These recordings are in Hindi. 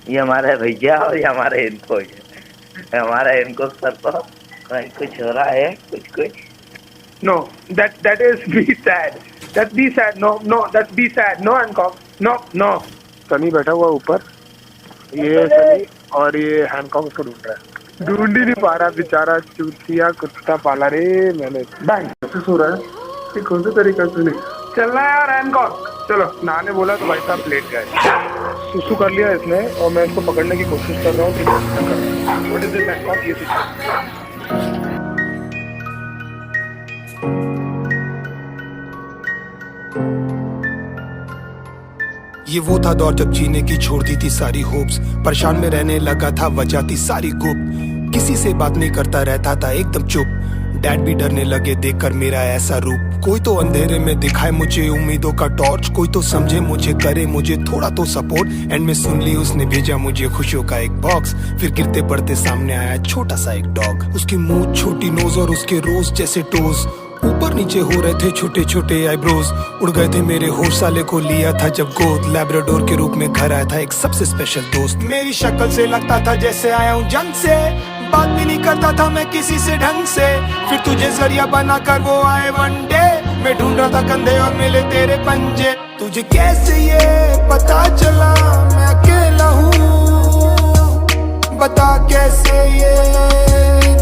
ये हमारा भैया और ये हमारा इनको है। हमारा इनको सर को कुछ हो रहा है कुछ। No, that is be sad. That be sad. No, that be sad. No, Hancock. No. Sunny बैठा हुआ ऊपर, ये सनी और ये हैंकॉक उसको ढूंढ रहा है। ढूंढ ही नहीं पा रहा बेचारा, चूतिया कुत्ता पाला रे मैंने। बैंक कैसे सो रहा है, ये कौन सा तरीका से नहीं चल रहा है यार हैंकॉक। चलो नहाने बोला तो भाई साहब लेट गए। सुसु कर लिया इसने और मैं इसको पकड़ने की कोशिश कर रहा हूँ। What is this Hancock? ये ये वो था दौर जब जीने की छोड़ दी थी सारी होप्स, परेशान में रहने लगा था, वजह थी सारी गुप्त, किसी से बात नहीं करता रहता था एकदम चुप। डैड भी डरने लगे देखकर मेरा ऐसा रूप, कोई तो अंधेरे में दिखाए मुझे उम्मीदों का टॉर्च, कोई तो समझे मुझे, करे मुझे थोड़ा तो सपोर्ट। एंड में सुन ली उसने भेजा मुझे खुशियों का एक बॉक्स, फिर गिरते पड़ते सामने आया छोटा सा एक डॉग। उसकी मुंह छोटी नोज और उसके रोज जैसे टोज, ऊपर नीचे हो रहे थे छोटे छोटे आईब्रोज। उड़ गए थे मेरे होश, साले को लिया था जब गोद, लैब्राडोर के रूप में घर आया था एक सबसे स्पेशल दोस्त। मेरी शक्ल से लगता था जैसे आया हूँ जंग से, बात भी नहीं करता था मैं किसी से ढंग से, फिर तुझे जरिया बना कर वो आए वन डे। मैं ढूंढ रहा था कंधे और मिले तेरे पंजे, तुझे कैसे ये पता चला मैं अकेला हूँ, बता कैसे ये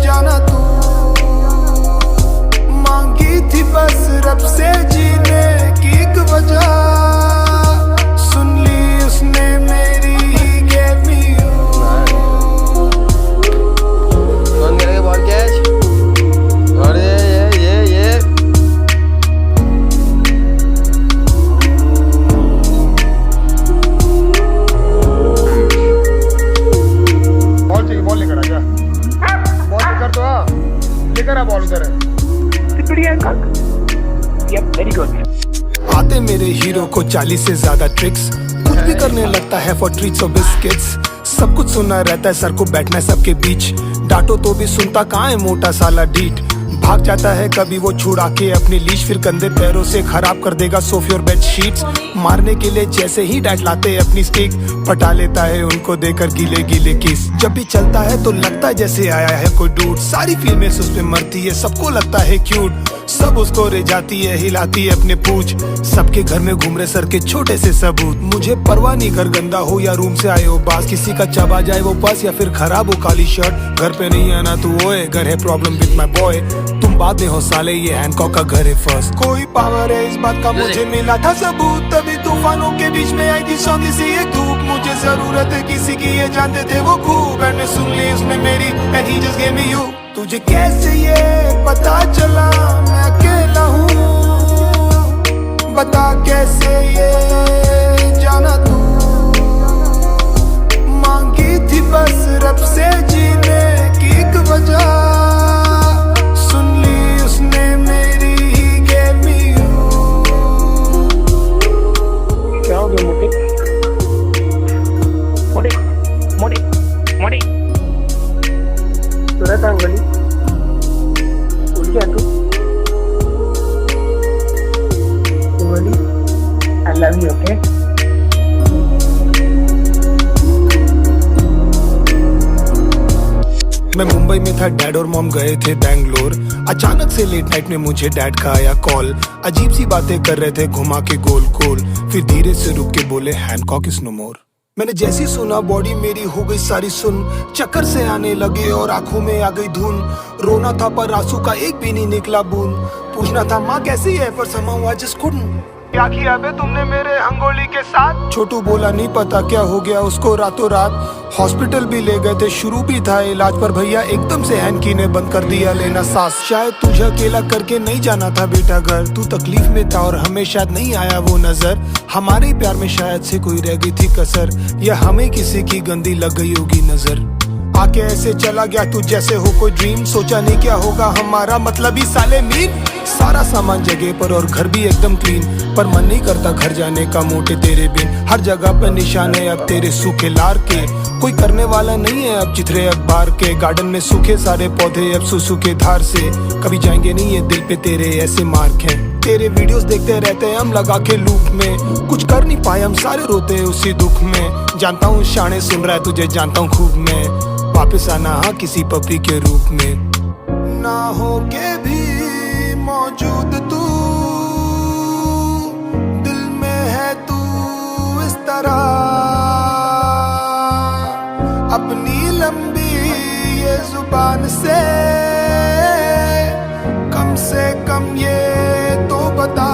जाना तू, मांगी थी बस रब से जीने की एक वजह, सुन ली उसने मेरी gave me you। कौन करेगा बॉल कैच? और ये बॉल चाहिए, बॉल लेकर आ जा, बॉल लेकर तो आ, लेकर आ बॉल उधर है। Very good. आते मेरे हीरो को 40 से ज्यादा ट्रिक्स, कुछ भी करने लगता है फॉर ट्रीट्स और बिस्किट्स। सब कुछ सुनना रहता है, सर को बैठना है सबके बीच, डांटो तो भी सुनता कहाँ है मोटा साला डीट। भाग जाता है कभी वो छुड़ा के अपनी लीश, फिर कंधे पैरों से खराब कर देगा सोफे और बेड शीट्स। मारने के लिए जैसे ही डैड लाते अपनी स्टिक, पटा लेता है उनको देकर गीले गीले किस। जब भी चलता है तो लगता है जैसे आया है कोई डूड, सारी फीमेल्स उस पे मरती है, सबको लगता है क्यूट, सब उसको रे जाती है हिलाती है अपने पूछ। सबके घर में घूम रहे सर के छोटे से सबूत, मुझे परवाह नहीं घर गंदा हो या रूम से आए हो बास, किसी का चबा जाए वो पास या फिर खराब हो काली शर्ट। घर पे नहीं आना तू ओए, घर है प्रॉब्लम विद माय बॉय, तुम बाद में हो साले ये हैंकॉक का घर है फर्स्ट। कोई पावर है इस बात का मुझे मिला था सबूत, तभी तूफानों के बीच में आई थी सौंधी सी एक धूप। मुझे जरूरत है किसी की ये जानते थे वो खूब, मैंने सुन ली उसने मेरी and he just gave me you। तुझे कैसे ये पता चला मैं अकेला हूँ, बता कैसे ये जाना तू, मांगी थी बस रब से जीने की एक वजह, सुन ली उसने मेरी gave me you। क्या हो गया मोटे तो रहता अंगली उड़ गया तू। I love you, okay? मैं मुंबई में था, डैड और मॉम गए थे बैंगलोर, अचानक से लेट नाइट में मुझे डैड का आया कॉल। अजीब सी बातें कर रहे थे घुमा के गोल गोल, फिर धीरे से रुक के बोले हैंकॉक इज नो मोर। मैंने जैसी सुना बॉडी मेरी हो गई सारी सुन, चक्कर से आने लगे और आंखों में आ गई धुन। रोना था पर आंसू का एक भी नहीं निकला बूंद, पूछना था माँ कैसी है पर somehow I just couldn't। क्या किया बे तुमने मेरे अंगोली के साथ? छोटू बोला नहीं पता क्या हो गया उसको रातों रात, हॉस्पिटल भी ले गए थे, शुरू भी था इलाज, पर भैया एकदम से हैंकी ने बंद कर दिया लेना सांस। शायद तुझे अकेला करके नहीं जाना था बेटा घर, तू तकलीफ में था और हमें शायद नहीं आया वो नजर। हमारे प्यार में शायद से कोई रह गई थी कसर, या हमें किसी की गंदी लग गई होगी नजर। आके ऐसे चला गया तू जैसे हो कोई ड्रीम, सोचा नहीं क्या होगा हमारा मतलब ही साले मीन। सारा सामान जगह पर और घर भी एकदम क्लीन, पर मन नहीं करता घर जाने का मोटे तेरे बिन। हर जगह पर निशान है अब तेरे सूखे लार के, कोई करने वाला नहीं है अब चित्रे अखबार के। गार्डन में सूखे सारे पौधे अब सुसु के धार से, कभी जाएंगे नहीं ये दिल पे तेरे ऐसे मार्क हैं। तेरे वीडियोस देखते रहते हैं हम लगा के लूप में, कुछ कर नहीं पाए हम सारे रोते हैं उसी दुख में। जानता हूँ शाने सुन रहा है तुझे जानता हूँ खूब मैं, वापस आना हाँ किसी पपी के रूप में। ना हो के भी मौजूद तू दिल में है तू इस तरह, अपनी लंबी ये जुबान से कम ये तो बता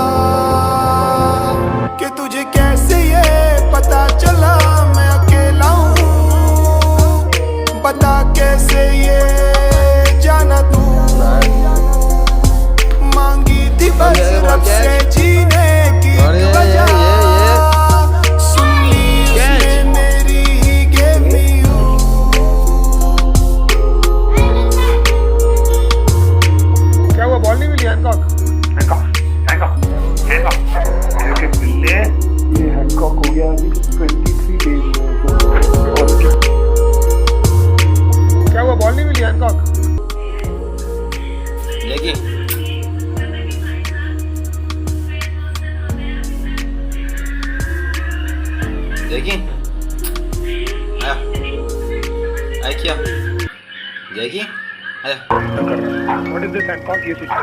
कि तुझे कैसे ये पता चला मैं अकेला हूँ, बता कैसे ये जाना तू, मांगी थी बस रब से जीने की वजह, सुन ली उसने मेरी ही gave me you। क्या हुआ, बॉल नहीं मिली? ये हैंकॉक हो गया अभी 23 डेज में। क्या हुआ, बॉल नहीं मिली हैंकॉक? देखिए देखिए आया आया क्या देखिए आया। What is this Hancock? ये सोचिए।